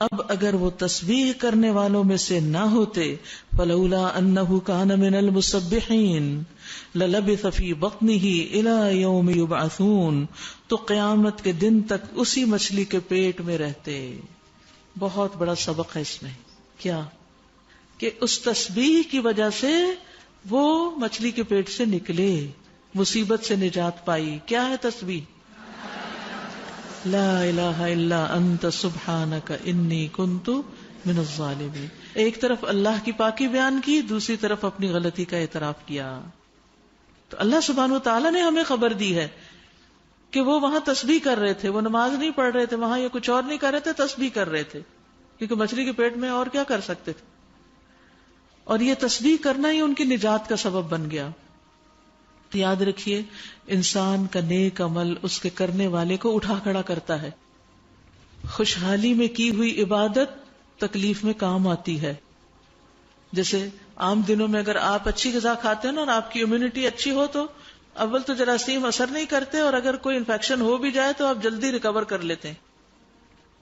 اب اگر وہ تسبیح کرنے والوں میں سے نہ ہوتے فلولا انہ کان من المسبحین للبث فی بطنہ الی یوم یبعثون، تو قیامت کے دن تک اسی مچھلی کے پیٹ میں رہتے. بہت بڑا سبق ہے اس میں. کیا کہ اس تسبیح کی وجہ سے وہ مچھلی کے پیٹ سے نکلے، مصیبت سے نجات پائی. کیا ہے تسبیح؟ لا الہ الا انت سبحانک انی کنت من الظالمین. ایک طرف اللہ کی پاکی بیان کی، دوسری طرف اپنی غلطی کا اعتراف کیا. تو اللہ سبحانہ و تعالیٰ نے ہمیں خبر دی ہے کہ وہ وہاں تسبیح کر رہے تھے، وہ نماز نہیں پڑھ رہے تھے وہاں، یا کچھ اور نہیں کر رہے تھے، تسبیح کر رہے تھے، کیونکہ مچھلی کے پیٹ میں اور کیا کر سکتے تھے. اور یہ تسبیح کرنا ہی ان کی نجات کا سبب بن گیا. یاد رکھیے، انسان کا نیک عمل اس کے کرنے والے کو اٹھا کھڑا کرتا ہے. خوشحالی میں کی ہوئی عبادت تکلیف میں کام آتی ہے. جیسے عام دنوں میں اگر آپ اچھی غذا کھاتے ہیں نا اور آپ کی امیونٹی اچھی ہو تو اول تو جراثیم اثر نہیں کرتے، اور اگر کوئی انفیکشن ہو بھی جائے تو آپ جلدی ریکور کر لیتے ہیں.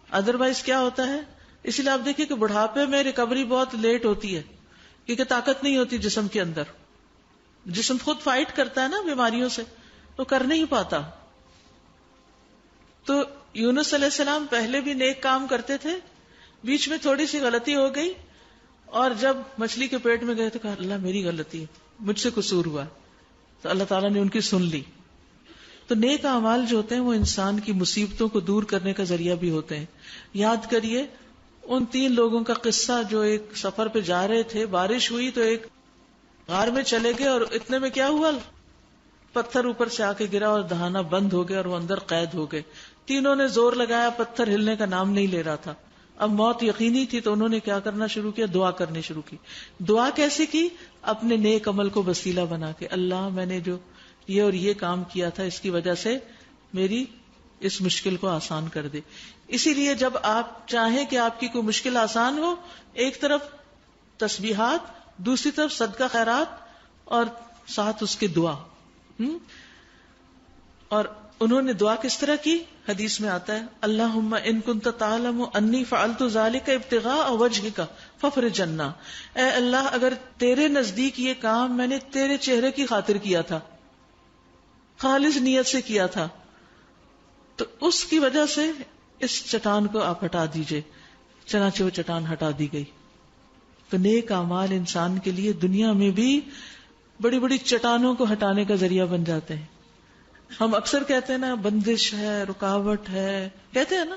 ادروائز کیا ہوتا ہے؟ اسی لیے آپ دیکھیے کہ بڑھاپے میں ریکوری بہت لیٹ ہوتی ہے، کیونکہ طاقت نہیں ہوتی جسم کے اندر. جسم خود فائٹ کرتا ہے نا بیماریوں سے، تو کر نہیں پاتا. تو یونس علیہ السلام پہلے بھی نیک کام کرتے تھے، بیچ میں تھوڑی سی غلطی ہو گئی، اور جب مچھلی کے پیٹ میں گئے تو کہا اللہ میری غلطی ہے، مجھ سے قصور ہوا. تو اللہ تعالیٰ نے ان کی سن لی. تو نیک اعمال جو ہوتے ہیں وہ انسان کی مصیبتوں کو دور کرنے کا ذریعہ بھی ہوتے ہیں. یاد کریے ان 3 لوگوں کا قصہ جو ایک سفر پہ جا رہے تھے، بارش ہوئی تو ایک غار میں چلے گئے، اور اتنے میں کیا ہوا، پتھر اوپر سے آ کے گرا اور دہانا بند ہو گیا اور وہ اندر قید ہو گئے. تینوں نے زور لگایا، پتھر ہلنے کا نام نہیں لے رہا تھا. اب موت یقینی تھی تو انہوں نے کیا کرنا شروع کیا، دعا کرنی شروع کی. دعا کیسے کی؟ اپنے نیک عمل کو وسیلہ بنا کے، اللہ میں نے جو یہ اور یہ کام کیا تھا اس کی وجہ سے میری اس مشکل کو آسان کر دے. اسی لیے جب آپ چاہیں کہ آپ کی کوئی مشکل آسان ہو، ایک طرف تسبیحات، دوسری طرف صدقہ خیرات، اور ساتھ اس کے دعا. اور انہوں نے دعا کس طرح کی؟ حدیث میں آتا ہے اللہم ان کنت تعلم انی فعلت ذلک ابتغاء وجہک فافرج عنا. اے اللہ اگر تیرے نزدیک یہ کام میں نے تیرے چہرے کی خاطر کیا تھا، خالص نیت سے کیا تھا، تو اس کی وجہ سے اس چٹان کو آپ ہٹا دیجئے. چنانچہ وہ چٹان ہٹا دی گئی. تو نیک اعمال انسان کے لیے دنیا میں بھی بڑی بڑی چٹانوں کو ہٹانے کا ذریعہ بن جاتے ہیں. ہم اکثر کہتے ہیں نا بندش ہے، رکاوٹ ہے، کہتے ہیں نا.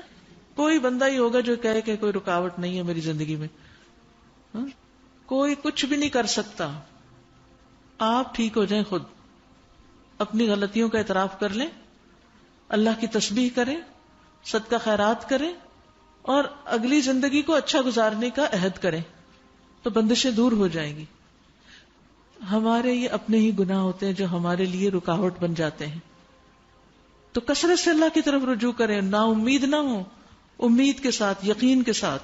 کوئی بندہ ہی ہوگا جو کہے کہ کوئی رکاوٹ نہیں ہے میری زندگی میں. کوئی کچھ بھی نہیں کر سکتا. آپ ٹھیک ہو جائیں، خود اپنی غلطیوں کا اعتراف کر لیں، اللہ کی تسبیح کریں، صدقہ خیرات کریں، اور اگلی زندگی کو اچھا گزارنے کا عہد کریں، تو بندشیں دور ہو جائیں گی. ہمارے یہ اپنے ہی گناہ ہوتے ہیں جو ہمارے لیے رکاوٹ بن جاتے ہیں. تو کثرت سے اللہ کی طرف رجوع کریں، نا امید نہ ہو، امید کے ساتھ، یقین کے ساتھ.